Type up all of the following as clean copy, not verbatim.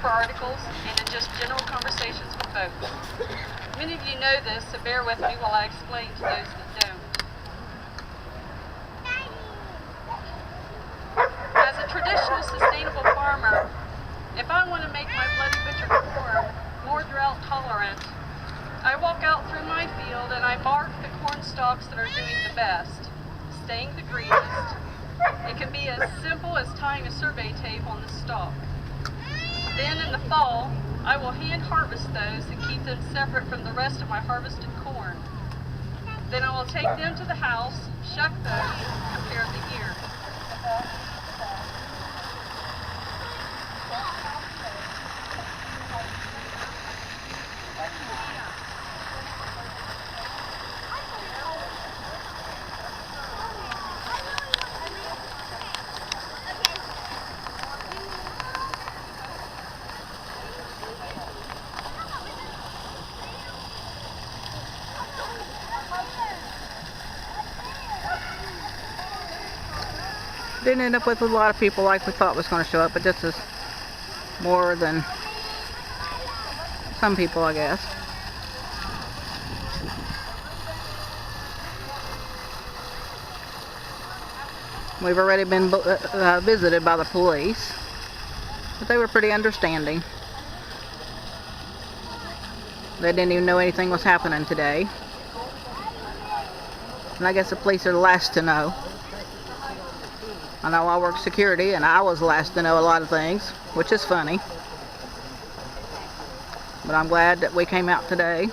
newspaper articles and in just general conversations with folks. Many of you know this, so bear with me while I explain to those that don't. As a traditional sustainable farmer, if I want to make my Bloody Butcher corn more drought tolerant, I walk out through my field and I mark the corn stalks that are doing the best, staying the greenest. It can be as simple as tying a survey tape on the stalk. Then in the fall, I will hand harvest those and keep them separate from the rest of my harvested corn. Then I will take them to the house, shuck those, and compare the ear. Didn't end up with a lot of people like we thought was going to show up, but this is more than some people, I guess. We've already been visited by the police, but they were pretty understanding. They didn't even know anything was happening today. And I guess the police are the last to know. I know I work security and I was the last to know a lot of things, which is funny. But I'm glad that we came out today.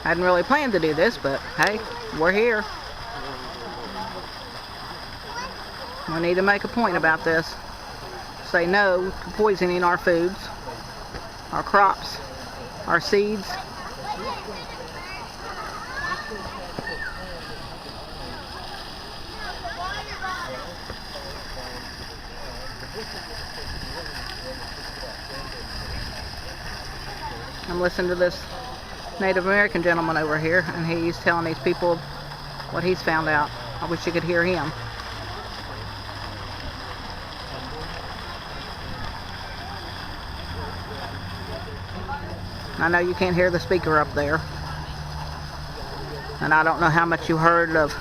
I hadn't really planned to do this, but hey, we're here. We need to make a point about this. Say no to poisoning our foods, our crops, our seeds. I'm listening to this Native American gentleman over here, and he's telling these people what he's found out. I wish you could hear him. I know you can't hear the speaker up there, and I don't know how much you heard of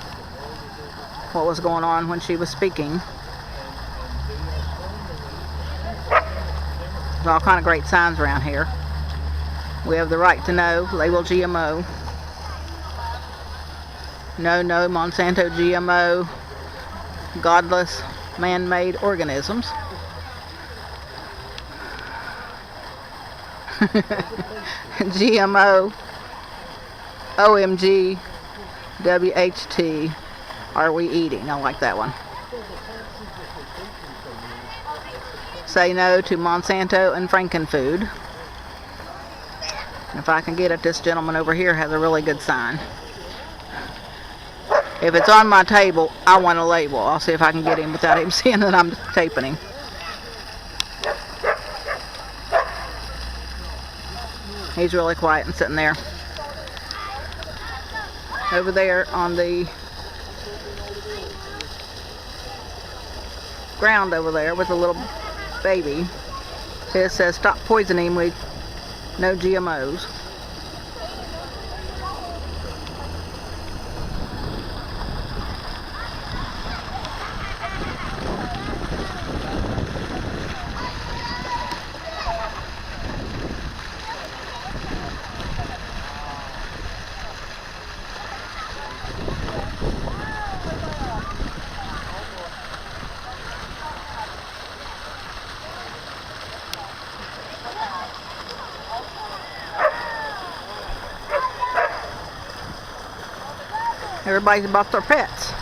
what was going on when she was speaking. There's all kind of great signs around here. We have the right to know, label GMO. No, Monsanto GMO, godless, man-made organisms. GMO, OMG, WHT, are we eating? I like that one. Say no to Monsanto and Frankenfood. If I can get it, this gentleman over here has a really good sign. If it's on my table, I want a label. I'll see if I can get him without him seeing that I'm taping him. He's really quiet and sitting there. Over there on the ground over there with a little baby, it says stop poisoning with no GMOs. Everybody's bought their pets.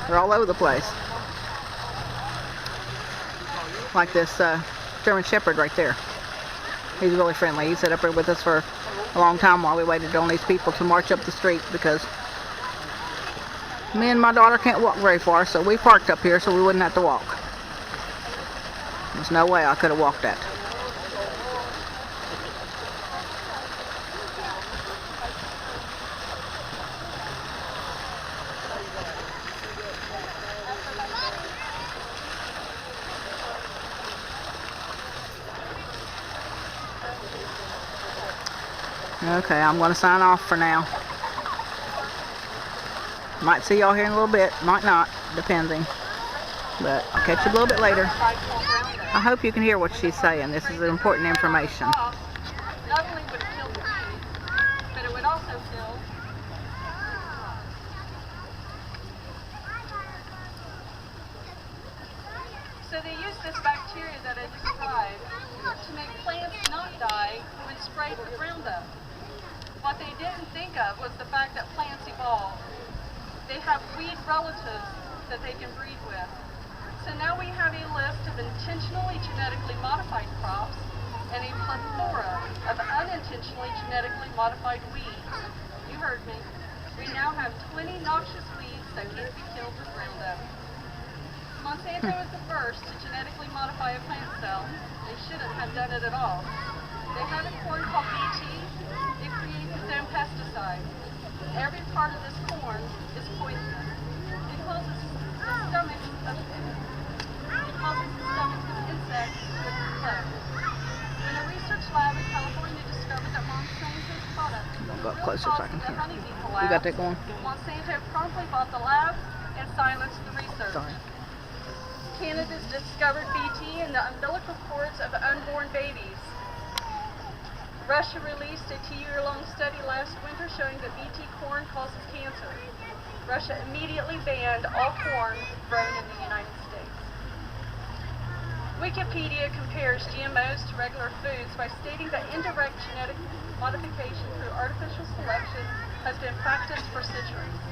They're all over the place. Like this German Shepherd right there. He's really friendly. He sat up here with us for a long time while we waited on these people to march up the street, because me and my daughter can't walk very far, so we parked up here so we wouldn't have to walk. There's no way I could have walked that. Okay, I'm going to sign off for now. Might see y'all here in a little bit, might not, depending. But I'll catch you a little bit later. I hope you can hear what she's saying. This is important information. Not only would it kill the bees, but it would also kill So they use this bacteria that I described to make plants not die when sprayed with Roundup. What they didn't think of was the fact that plants evolve. They have weed relatives that they can breed with. So now we have a list of intentionally genetically modified crops and a plethora of unintentionally genetically modified weeds. You heard me. We now have 20 noxious weeds that need to be killed with Roundup. Monsanto was the first to genetically modify a plant cell. They shouldn't have done it at all. They have a corn called BT. It creates its own pesticide. Every part of this corn is poisonous. It causes the stomachs of insects with flow. When a research lab in California discovered that Monsanto's product Don't go up closer so I can hear. You got that going? Monsanto promptly bought the lab and silenced the research. Sorry. Canada's discovered BT in the umbilical cords of unborn babies. Russia released a 2-year-long study last winter showing that BT corn causes cancer. Russia immediately banned all corn grown in the United States. Wikipedia compares GMOs to regular foods by stating that indirect genetic modification through artificial selection has been practiced for centuries.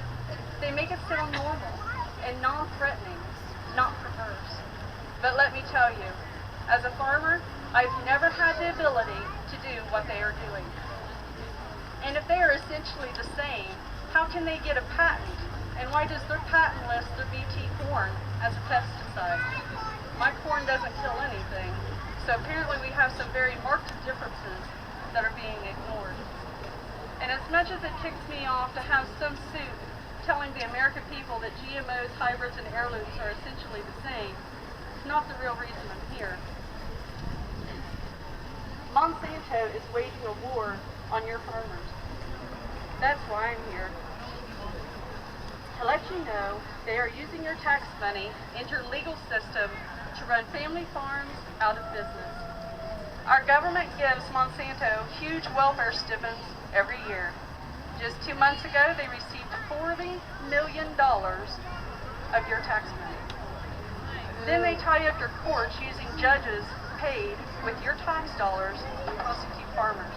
They make it sound normal and non-threatening, not perverse. But let me tell you, as a farmer, I've never had the ability to do what they are doing. And if they are essentially the same, how can they get a patent? And why does their patent list their BT corn as a pesticide? My corn doesn't kill anything, so apparently we have some very marked differences that are being ignored. And as much as it ticks me off to have some suit telling the American people that GMOs, hybrids, and heirlooms are essentially the same, it's not the real reason I'm here. Monsanto is waging a war on your farmers. That's why I'm here. To let you know, they are using your tax money and your legal system to run family farms out of business. Our government gives Monsanto huge welfare stipends every year. Just 2 months ago, they received $40 million of your tax money. Then they tie up your courts using judges paid with your tax dollars to prosecute farmers.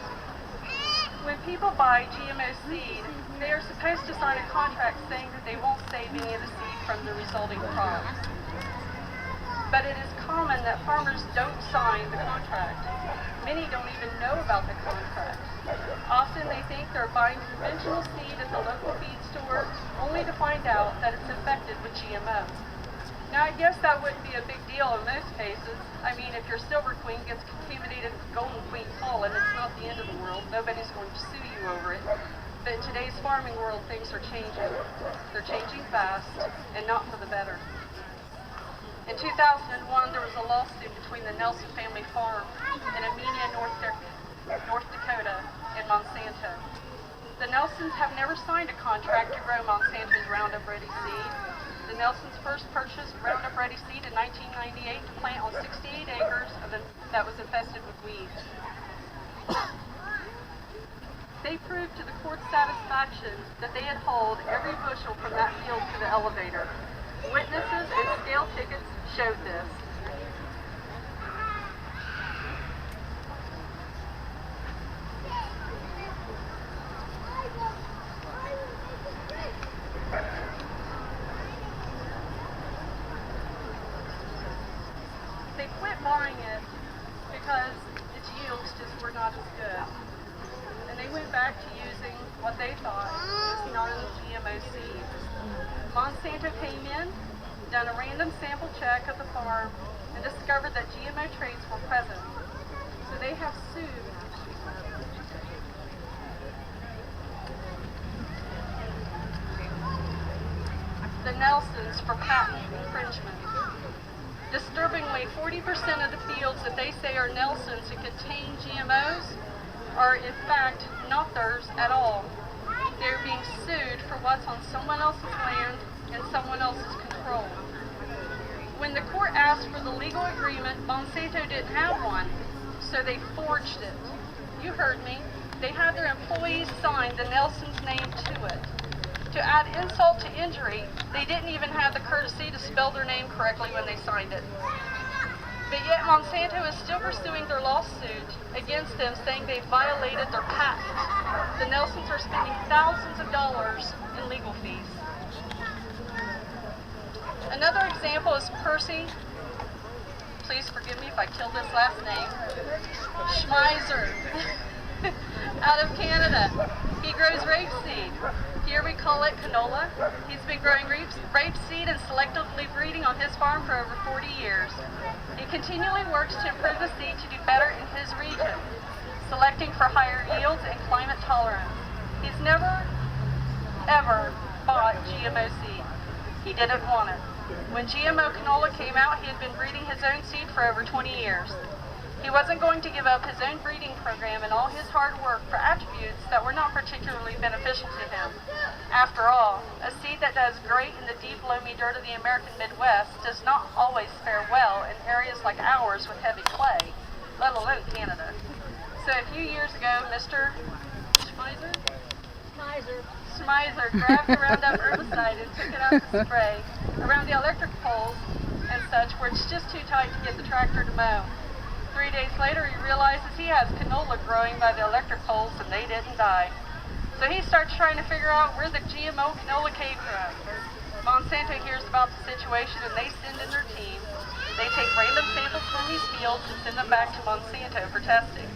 When people buy GMO seed, they are supposed to sign a contract saying that they won't save any of the seed from the resulting crops. But it is common that farmers don't sign the contract. Many don't even know about the contract. Often they think they're buying conventional seed at the local feed store, only to find out that it's infected with GMOs. Now I guess that wouldn't be a big deal in most cases. I mean, if your silver queen gets contaminated with golden queen pollen, it's not the end of the world. Nobody's going to sue you over it. But in today's farming world, things are changing. They're changing fast, and not for the better. In 2001, there was a lawsuit between the Nelson family farm in Amenia, North Dakota, and Monsanto. The Nelsons have never signed a contract to grow Monsanto's Roundup Ready seed. The Nelsons first purchased Roundup Ready seed in 1998 to plant on 68 acres that was infested with weeds. They proved to the court's satisfaction that they had hauled every bushel from that field to the elevator. Witnesses and scale tickets showed this. They quit buying it because its yields just were not as good. And they went back to using what they thought was non-GMO seeds. Monsanto came in, done a random sample check of the farm, and discovered that GMO traits were present. So they have sued the Nelsons for patent infringement. Disturbingly, 40% of the fields that they say are Nelsons and contain GMOs are in fact not theirs at all. They're being sued for what's on someone else's land and someone else's control. When the court asked for the legal agreement, Monsanto didn't have one, so they forged it. You heard me. They had their employees sign the Nelson's name to it. To add insult to injury, they didn't even have the courtesy to spell their name correctly when they signed it. But yet Monsanto is still pursuing their lawsuit against them, saying they violated their patent. The Nelsons are spending thousands of dollars in legal fees. Another example is Percy, please forgive me if I killed this last name, Schmeiser, out of Canada. He grows rapeseed. Here we call it canola. He's been growing rapeseed and selectively breeding on his farm for over 40 years. He continually works to improve the seed to do better in his region, selecting for higher yields and climate tolerance. He's never, ever bought GMO seed. He didn't want it. When GMO canola came out, he had been breeding his own seed for over 20 years. He wasn't going to give up his own breeding program and all his hard work for attributes that were not particularly beneficial to him. After all, a seed that does great in the deep, loamy dirt of the American Midwest does not always fare well in areas like ours with heavy clay, let alone Canada. So a few years ago, Mr. Schmeiser grabbed the Roundup herbicide and took it out to spray around the electric poles and such where it's just too tight to get the tractor to mow. 3 days later, he realizes he has canola growing by the electric poles and they didn't die. So he starts trying to figure out where the GMO canola came from. Monsanto hears about the situation and they send in their team. They take random samples from these fields and send them back to Monsanto for testing.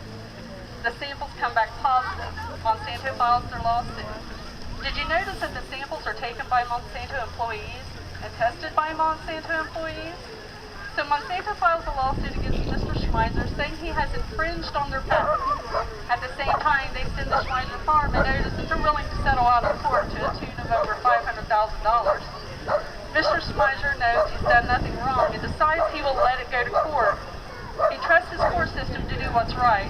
The samples come back positive. Monsanto files their lawsuit. Did you notice that the samples are taken by Monsanto employees and tested by Monsanto employees? So Monsanto files a lawsuit against Mr. Schmeiser saying he has infringed on their patent. At the same time, they send the Schmeiser farm a notice that they're willing to settle out of court to a tune of over $500,000. Mr. Schmeiser knows he's done nothing wrong and decides he will let it go to court. He trusts his court system to do what's right.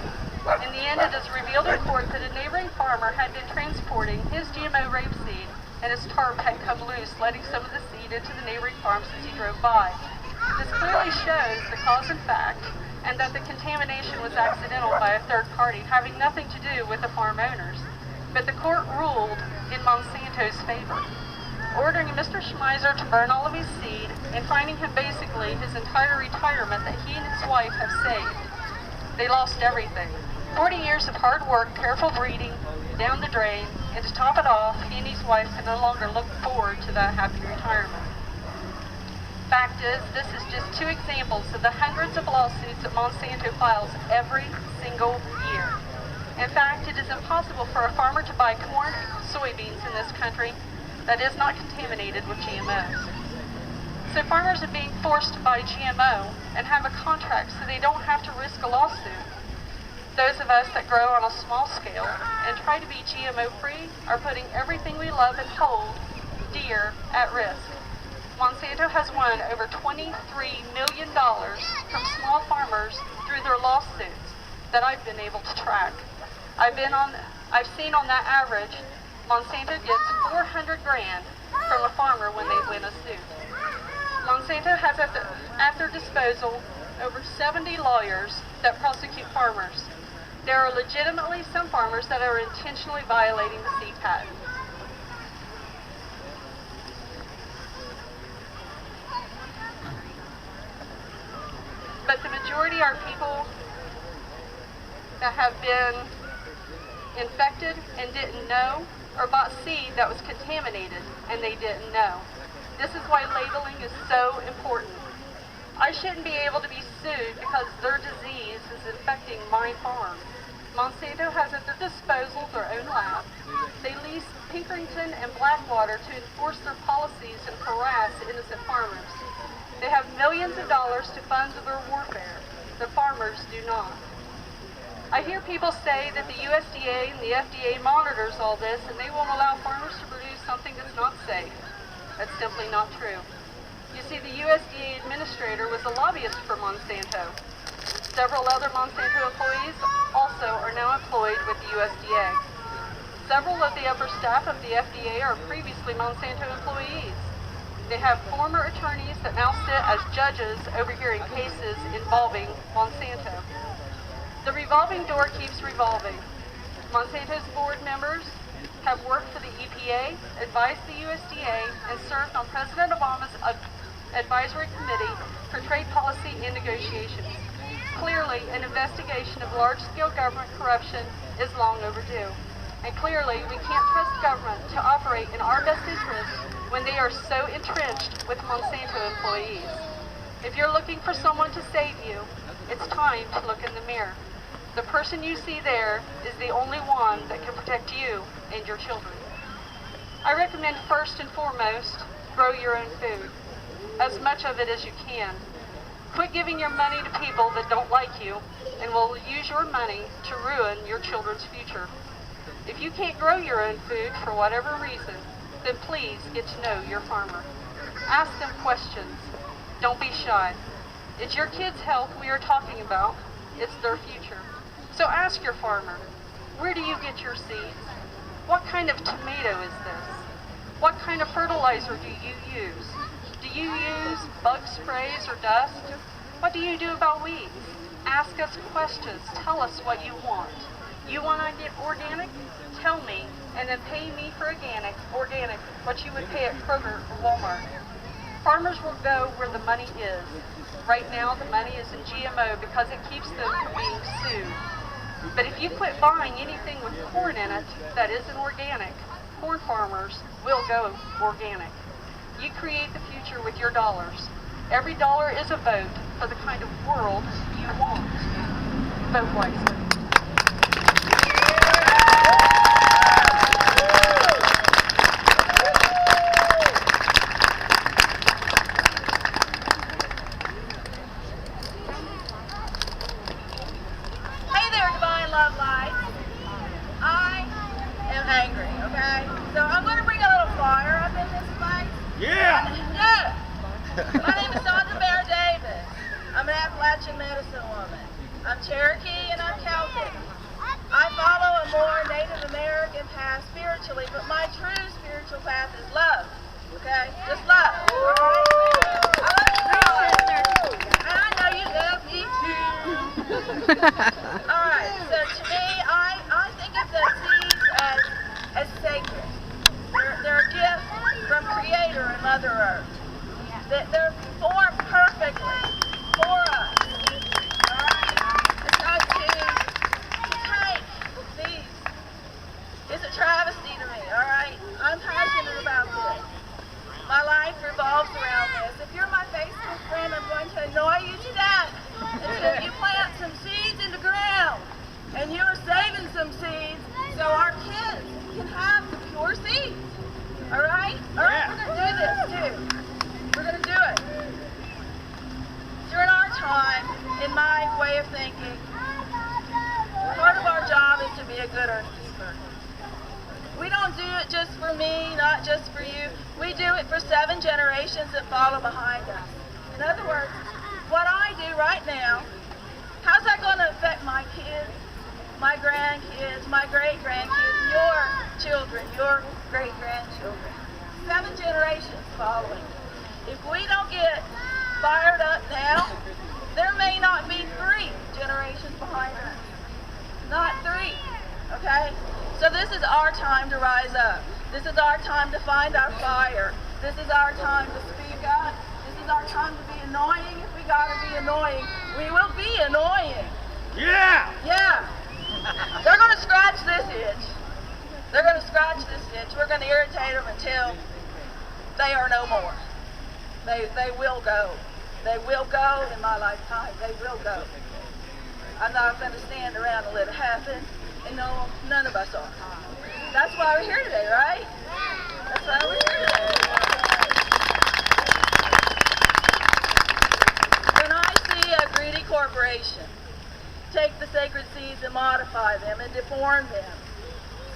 In the end, it is revealed in court that a neighboring farmer had been transporting his GMO rapeseed and his tarp had come loose, letting some of the seed into the neighboring farms as he drove by. This clearly shows the cause and fact, and that the contamination was accidental by a third party, having nothing to do with the farm owners. But the court ruled in Monsanto's favor, ordering Mr. Schmeiser to burn all of his seed and finding him basically his entire retirement that he and his wife have saved. They lost everything. 40 years of hard work, careful breeding, down the drain, and to top it off, he and his wife can no longer look forward to that happy retirement. Fact is, this is just two examples of the hundreds of lawsuits that Monsanto files every single year. In fact, it is impossible for a farmer to buy corn and soybeans in this country that is not contaminated with GMOs. So farmers are being forced to buy GMO and have a contract so they don't have to risk a lawsuit. Those of us that grow on a small scale and try to be GMO-free are putting everything we love and hold dear at risk. Monsanto has won over $23 million from small farmers through their lawsuits that I've been able to track. I've seen on that average, Monsanto gets $400 grand from a farmer when they win a suit. Monsanto has at their disposal over 70 lawyers that prosecute farmers. There are legitimately some farmers that are intentionally violating the seed patent. But the majority are people that have been infected and didn't know, or bought seed that was contaminated and they didn't know. This is why labeling is so important. I shouldn't be able to be sued because their disease is infecting my farm. Monsanto has at their disposal their own lab. They lease Pinkerton and Blackwater to enforce their policies and harass innocent farmers. They have millions of dollars to fund their warfare. The farmers do not. I hear people say that the USDA and the FDA monitors all this and they won't allow farmers to produce something that's not safe. That's simply not true. You see, the USDA administrator was a lobbyist for Monsanto. Several other Monsanto employees also are now employed with the USDA. Several of the upper staff of the FDA are previously Monsanto employees. They have former attorneys that now sit as judges overhearing cases involving Monsanto. The revolving door keeps revolving. Monsanto's board members have worked for the EPA, advised the USDA, and served on President Obama's advisory committee for trade policy and negotiations. Clearly, an investigation of large-scale government corruption is long overdue. And clearly, we can't trust government to operate in our best interest when they are so entrenched with Monsanto employees. If you're looking for someone to save you, it's time to look in the mirror. The person you see there is the only one that can protect you and your children. I recommend first and foremost, grow your own food, as much of it as you can. Quit giving your money to people that don't like you and will use your money to ruin your children's future. If you can't grow your own food for whatever reason, then please get to know your farmer. Ask them questions. Don't be shy. It's your kids' health we are talking about. It's their future. So ask your farmer, where do you get your seeds? What kind of tomato is this? What kind of fertilizer do you use? Do you use bug sprays or dust? What do you do about weeds? Ask us questions. Tell us what you want. You want to get organic? Tell me, and then pay me for organic, what you would pay at Kroger or Walmart. Farmers will go where the money is. Right now, the money is in GMO because it keeps them from being sued. But if you quit buying anything with corn in it that isn't organic, corn farmers will go organic. You create the future with your dollars. Every dollar is a vote for the kind of world you want. Vote wisely. Love life. I am angry, okay? So I'm going to bring a little fire up in this place. Yeah! Yeah! My name is Sandra Bear Davis. I'm an Appalachian medicine woman. I'm Cherokee and I'm Celtic. I follow a more Native American path spiritually, but my true spiritual path is love, okay? Just love, all right? I love you, and I know you love me too. All right, so to me, I think of the seeds as sacred. They're a gift from Creator and Mother Earth. They're formed perfectly for us. All right? And so to take these is a travesty to me, all right? I'm passionate about this. My life revolves around this. If you're my Facebook friend, I'm going to annoy you to death until you plant some seeds in the ground. And you're saving some seeds so our kids can have the pure seeds. All right? All right, we're going to do this too. We're going to do it. During our time, in my way of thinking, part of our job is to be a good earth keeper. We don't do it just for me, not just for you. We do it for 7 generations that follow behind us. In other words, what I do right now, how's that going to affect my kids, my grandkids, my great-grandkids, your children, your great-grandchildren? 7 generations following. If we don't get fired up now, there may not be 3 generations behind us. Not 3, okay? So this is our time to rise up. This is our time to find our fire. This is our time to speak up. This is our time to be annoying. If we gotta be annoying, we will be annoying. Yeah! Yeah. They're gonna scratch this itch. They're gonna scratch this itch. We're gonna irritate them until they are no more. They will go. They will go in my lifetime. They will go. I'm not gonna stand around and let it happen. And no, none of us are. That's why we're here today, right? That's why we're here today. When I see a greedy corporation take the sacred seeds and modify them and deform them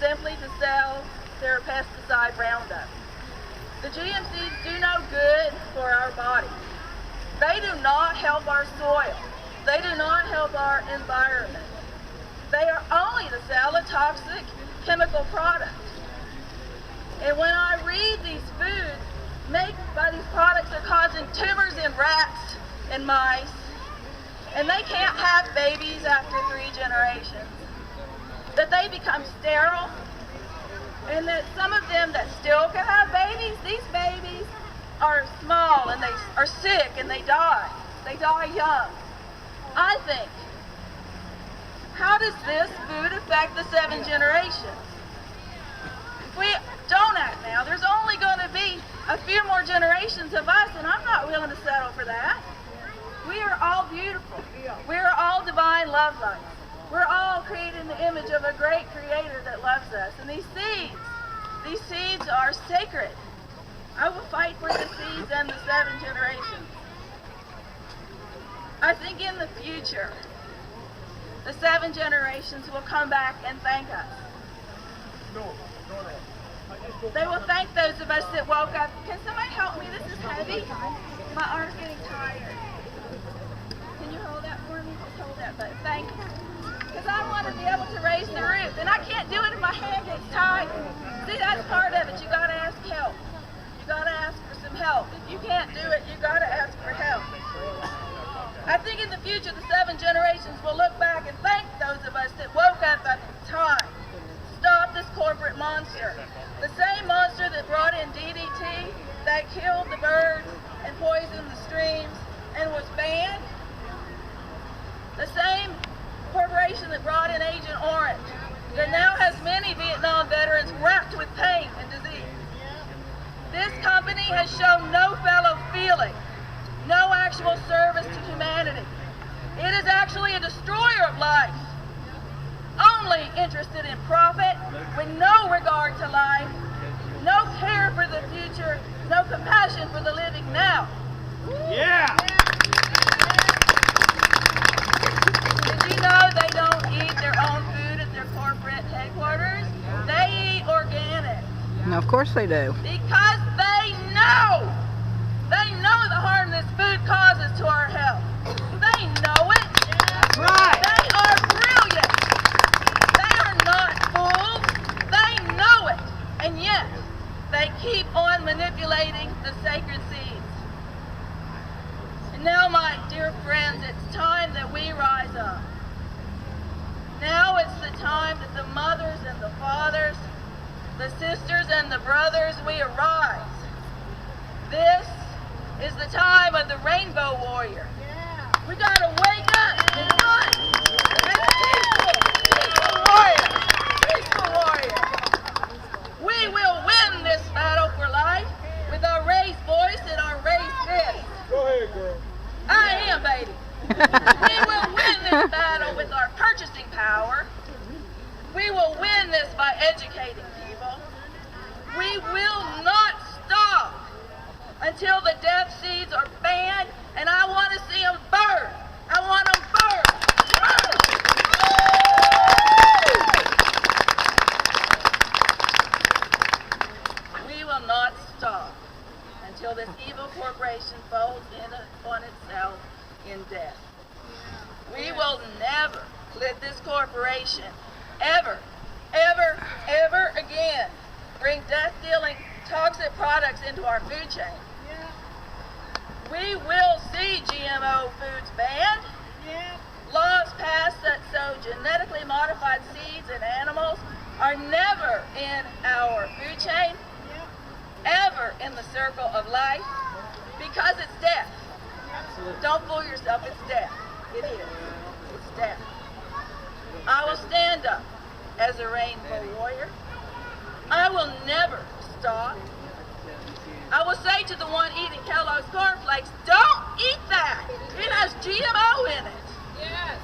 simply to sell their pesticide Roundup, the GM seeds do no good for our body. They do not help our soil. They do not help our environment. They are only to sell a toxic chemical products. And when I read these foods made by these products are causing tumors in rats and mice, and they can't have babies after 3 generations, that they become sterile, and that some of them that still can have babies, these babies are small and they are sick and they die. They die young. I think, how does this food affect the 7 generations? If we don't act now, there's only going to be a few more generations of us, and I'm not willing to settle for that. We are all beautiful. We are all divine love lights. We're all created in the image of a great creator that loves us. And these seeds are sacred. I will fight for the seeds and the 7 generations. I think in the future, the 7 generations will come back and thank us. They will thank those of us that woke up. Can somebody help me? This is heavy. My arm's getting tired. Can you hold that for me? Just hold that button. Thank you. Because I want to be able to raise the roof. And I can't do it if my hand gets tired. See, that's part of it. You got to ask help. You got to ask for some help. If you can't do it, you got to ask for help. I think in the future, the 7 generations will look back and thank those of us that woke up at the time. Stop this corporate monster. The same monster that brought in DDT, that killed the birds and poisoned the streams and was banned. The same corporation that brought in Agent Orange, that now has many Vietnam veterans racked with pain and disease. This company has shown no fellow feeling, no actual service to humanity. It is actually a destroyer of life, only interested in profit, with no regard to life, no care for the future, no compassion for the living now. Yeah! Did you know they don't eat their own food at their corporate headquarters? They eat organic. No, of course they do. Because they know the harm this food causes to our health. They know it. That's right. They are brilliant. They are not fools. They know it. And yet, they keep on manipulating the sacred seeds. And now, my dear friends, it's time that we rise up. Now it's the time that the mothers and the fathers, the sisters and the brothers, we arise. This is the time of the rainbow warrior. We gotta wake up and run. Peaceful warrior. Peaceful warrior. We will win this battle for life with our raised voice and our raised fist. Go ahead, girl. I am, baby. We will win this battle with our purchasing power. We will win this by educating people. We will not stop until the death seeds are banned, and I want to see them burn. I want them burned. Burn. We will not stop until this evil corporation folds in upon itself in death. We will never let this corporation ever again bring death-dealing toxic products into our food chain. We will see GMO foods banned. Laws passed that so genetically modified seeds and animals are never in our food chain, ever in the circle of life, because it's death. Don't fool yourself, it's death. It is. It's death. I will stand up as a rainbow warrior. I will never stop. I will say to the one eating Kellogg's cornflakes, don't eat that. It has GMO in it. Yeah.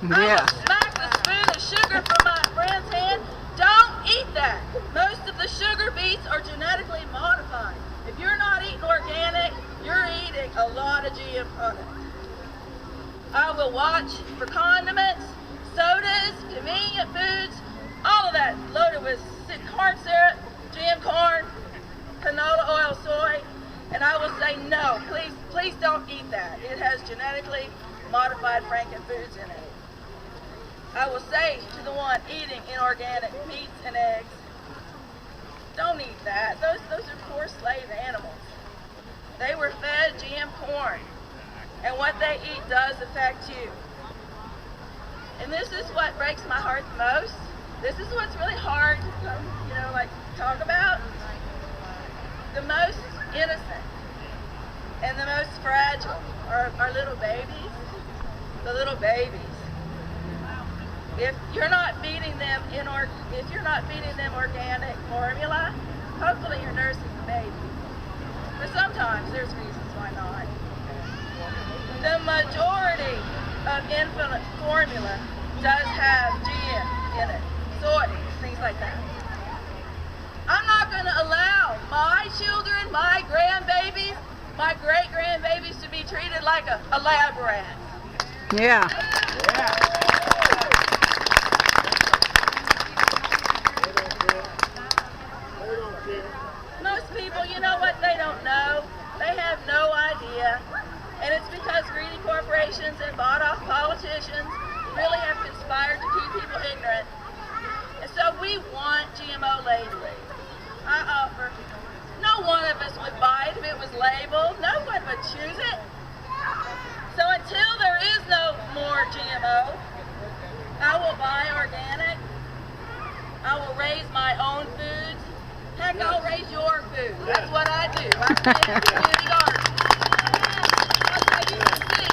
I will smack the spoon of sugar from my friend's hand. Don't eat that. Most of the sugar beets are genetically modified. If you're not eating organic, you're eating a lot of GM products. I will watch for condiments, sodas, convenient foods, all of that loaded with corn syrup, GM corn, canola oil, soy, and I will say no, please don't eat that. It has genetically modified frankenfoods in it. I will say to the one eating inorganic meats and eggs, don't eat that. Those are poor slave animals. They were fed GM corn, and what they eat does affect you. And this is what breaks my heart the most. This is what's really hard to, like talk about. The most innocent and the most fragile are little babies. The little babies. If you're not feeding them organic formula, hopefully you're nursing the baby. But sometimes there's reasons why not. The majority of infant formula does have GM in it, soy, things like that. I'm not going to allow my children, my grandbabies, my great-grandbabies to be treated like a lab rat. Yeah. Most people, you know what they don't know? They have no idea. And it's because greedy corporations and bought-off politicians really have conspired to keep people ignorant. And so we want GMO labeling. I offer. No one of us would buy it if it was labeled. No one would choose it. So until there is no more GMO, I will buy organic. I will raise my own foods. Heck, I'll raise your food. That's what I do. I plant a community garden. As you can see,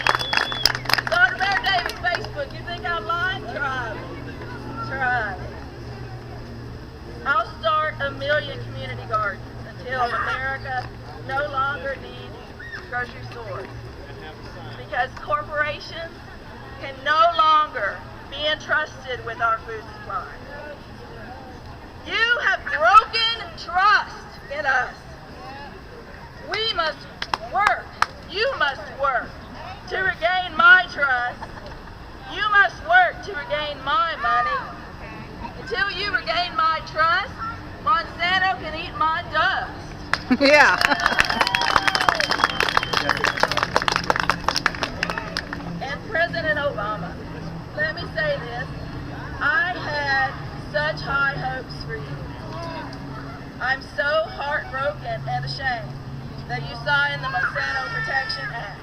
Dr. Bear Davis Facebook. You think I'm lying? Try me. Try me. I'll start 1 million community gardens until America no longer needs grocery stores. Because corporations can no longer be entrusted with our food supply. You have broken trust in us. We must work. You must work to regain my trust. You must work to regain my money. Until you regain my trust, Monsanto can eat my dust. Yeah. And President Obama, let me say this. I had such high hopes for you. I'm so heartbroken and ashamed that you signed the Monsanto Protection Act.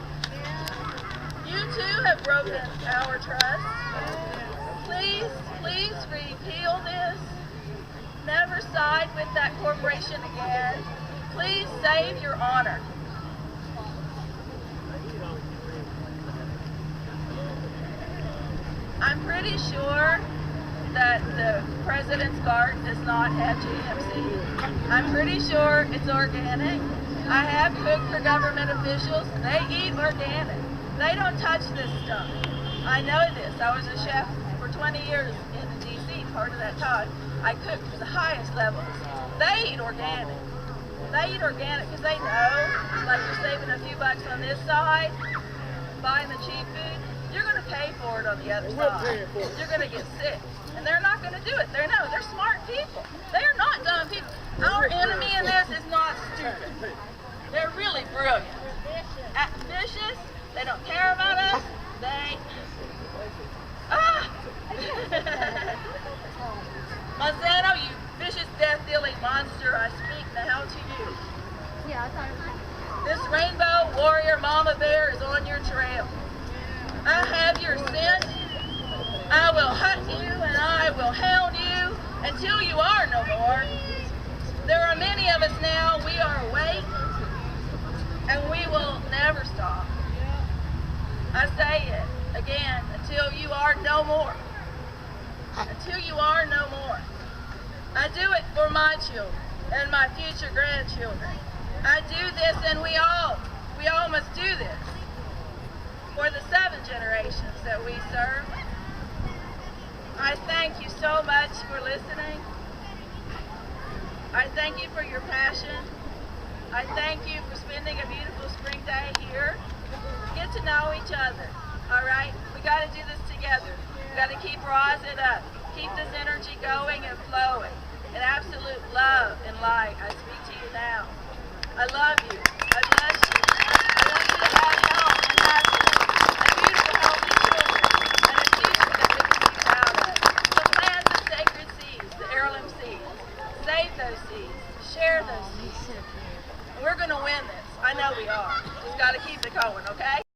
You too have broken our trust. Please, please repeal this. Never side with that corporation again. Please save your honor. I'm pretty sure that the president's garden does not have GMC. I'm pretty sure it's organic. I have cooked for government officials. They eat organic. They don't touch this stuff. I know this. I was a chef for 20 years in D.C. part of that time. I cooked for the highest levels. They eat organic. They eat organic because they know, like you're saving a few bucks on this side, buying the cheap food, you're going to pay for it on the other side. You're going to get sick. And they're not going to do it. They're smart people. They are not dumb people. Our enemy in this is not stupid. They're really brilliant. Vicious. They don't care about us. Monsanto, you vicious, death-dealing monster, I speak now to you. This rainbow warrior mama bear is on your trail. I have your scent. I will hunt you and I will hound you until you are no more. There are many of us now. We are awake and we will never stop. I say it again, until you are no more. Until you are no more. I do it for my children and my future grandchildren. I do this and we all must do this for the 7 generations that we serve. I thank you so much for listening. I thank you for your passion. I thank you for spending a beautiful spring day here. Get to know each other, all right? We got to do this together. We got to keep rising up. Keep this energy going and flowing. In absolute love and light, I speak to you now. I love you. I bless you. I want you to have health and happiness, and beautiful, healthy children, and a future that we can be proud of. share those seeds. And we're going to win this. I know we are. Just got to keep it going, okay?